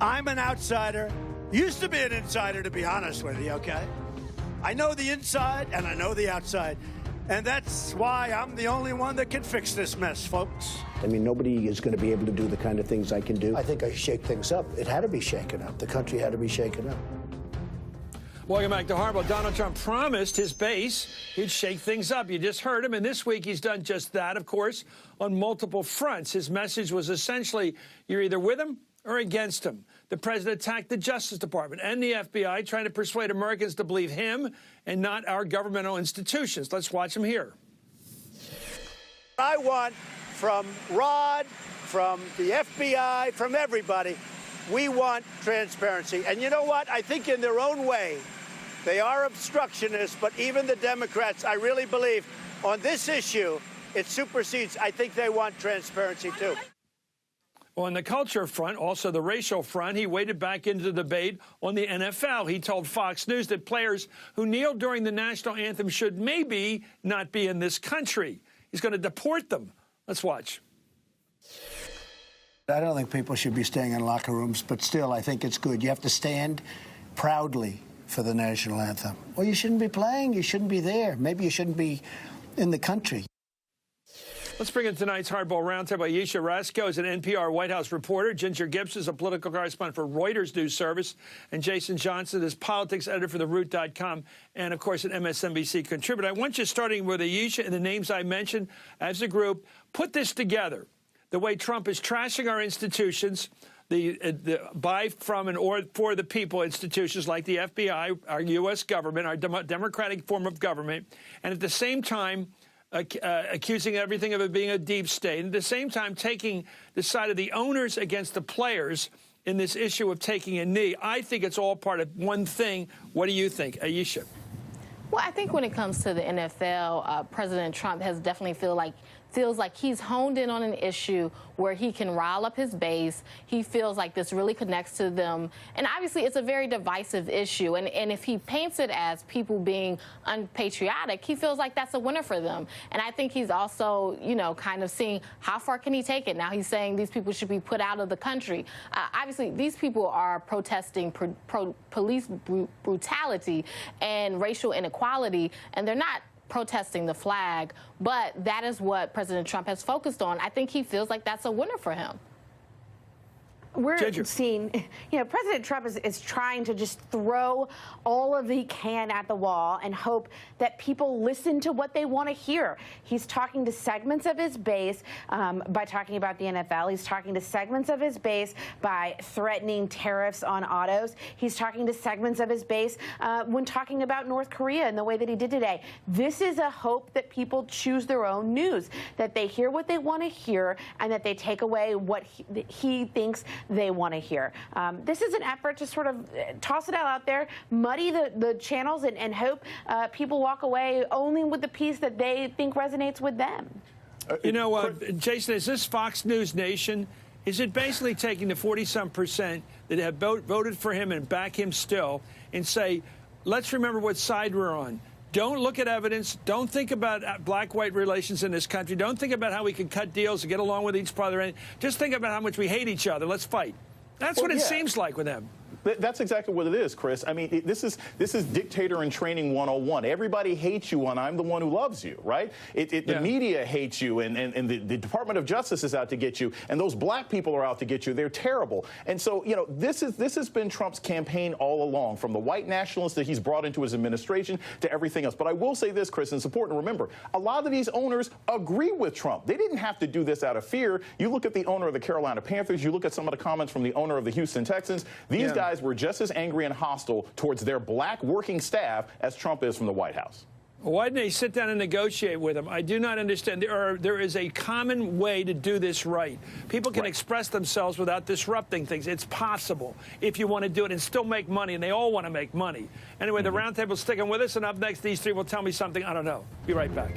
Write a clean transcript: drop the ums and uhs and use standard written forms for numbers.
I'm an outsider. Used to be an insider, to be honest with you, okay? I know the inside and I know the outside. And that's why I'm the only one that can fix this mess, folks. I mean, nobody is going to be able to do the kind of things I can do. I think I shake things up. It had to be shaken up. The country had to be shaken up. Welcome back to Hardball. Donald Trump promised his base he'd shake things up. You just heard him, and this week he's done just that, of course, on multiple fronts. His message was essentially, you're either with him or against him. The president attacked the Justice Department and the FBI, trying to persuade Americans to believe him and not our governmental institutions. Let's watch him here. I want from Rod, from the FBI, from everybody, we want transparency. And you know what? I think in their own way, they are obstructionists, but even the Democrats, I really believe, on this issue, it supersedes. I think they want transparency, too. On the culture front, also the racial front, he waded back into the debate on the NFL. He told Fox News that players who kneel during the national anthem should maybe not be in this country. He's going to deport them. Let's watch. I don't think people should be staying in locker rooms, but still, I think it's good. You have to stand proudly for the national anthem. Well, you shouldn't be playing. You shouldn't be there. Maybe you shouldn't be in the country. Let's bring in tonight's Hardball Roundtable. Ayesha Rascoe is an NPR White House reporter. Ginger Gibson is a political correspondent for Reuters News Service. And Jason Johnson is politics editor for theroot.com and, of course, an MSNBC contributor. I want you, starting with Ayesha and the names I mentioned as a group, put this together. The way Trump is trashing our institutions, the by, from, and or for the people institutions like the FBI, our U.S. government, our democratic form of government, and at the same time, accusing everything of it being a deep state, and at the same time taking the side of the owners against the players in this issue of taking a knee. I think it's all part of one thing. What do you think, Ayesha? Well, I think when it comes to the NFL, President Trump has definitely feels like he's honed in on an issue where he can rile up his base. He feels like this really connects to them. And obviously, it's a very divisive issue. And if he paints it as people being unpatriotic, he feels like that's a winner for them. And I think he's also, you know, kind of seeing how far can he take it. Now he's saying these people should be put out of the country. Obviously, these people are protesting police brutality and racial inequality, and they're not protesting the flag, but that is what President Trump has focused on. I think he feels like that's a winner for him. We're seeing, you know, President Trump is trying to just throw all of he can at the wall and hope that people listen to what they want to hear. He's talking to segments of his base by talking about the NFL. He's talking to segments of his base by threatening tariffs on autos. He's talking to segments of his base when talking about North Korea in the way that he did today. This is a hope that people choose their own news, that they hear what they want to hear and that they take away what he thinks they want to hear. This is an effort to sort of toss it out there, muddy the channels, and hope people walk away only with the piece that they think resonates with them. You know, Jason, is this Fox News Nation? Is it basically taking the 40-some% that have voted for him and back him still and say, let's remember what side we're on? Don't look at evidence. Don't think about black-white relations in this country. Don't think about how we can cut deals and get along with each other. Just think about how much we hate each other. Let's fight. That's what it seems like with them. That's exactly what it is, Chris. I mean, this is dictator in training 101. Everybody hates you, and I'm the one who loves you, right? The media hates you, and the Department of Justice is out to get you, and those black people are out to get you. They're terrible. And so, you know, this has been Trump's campaign all along, from the white nationalists that he's brought into his administration to everything else. But I will say this, Chris, and it's important to remember, a lot of these owners agree with Trump. They didn't have to do this out of fear. You look at the owner of the Carolina Panthers, you look at some of the comments from the owner of the Houston Texans. These guys were just as angry and hostile towards their black working staff as Trump is from the White House. Why didn't they sit down and negotiate with him? I do not understand. There is a common way to do this right. People can express themselves without disrupting things. It's possible if you want to do it and still make money, and they all want to make money. Anyway, the roundtable's sticking with us, and up next, these three will tell me something I don't know. Be right back.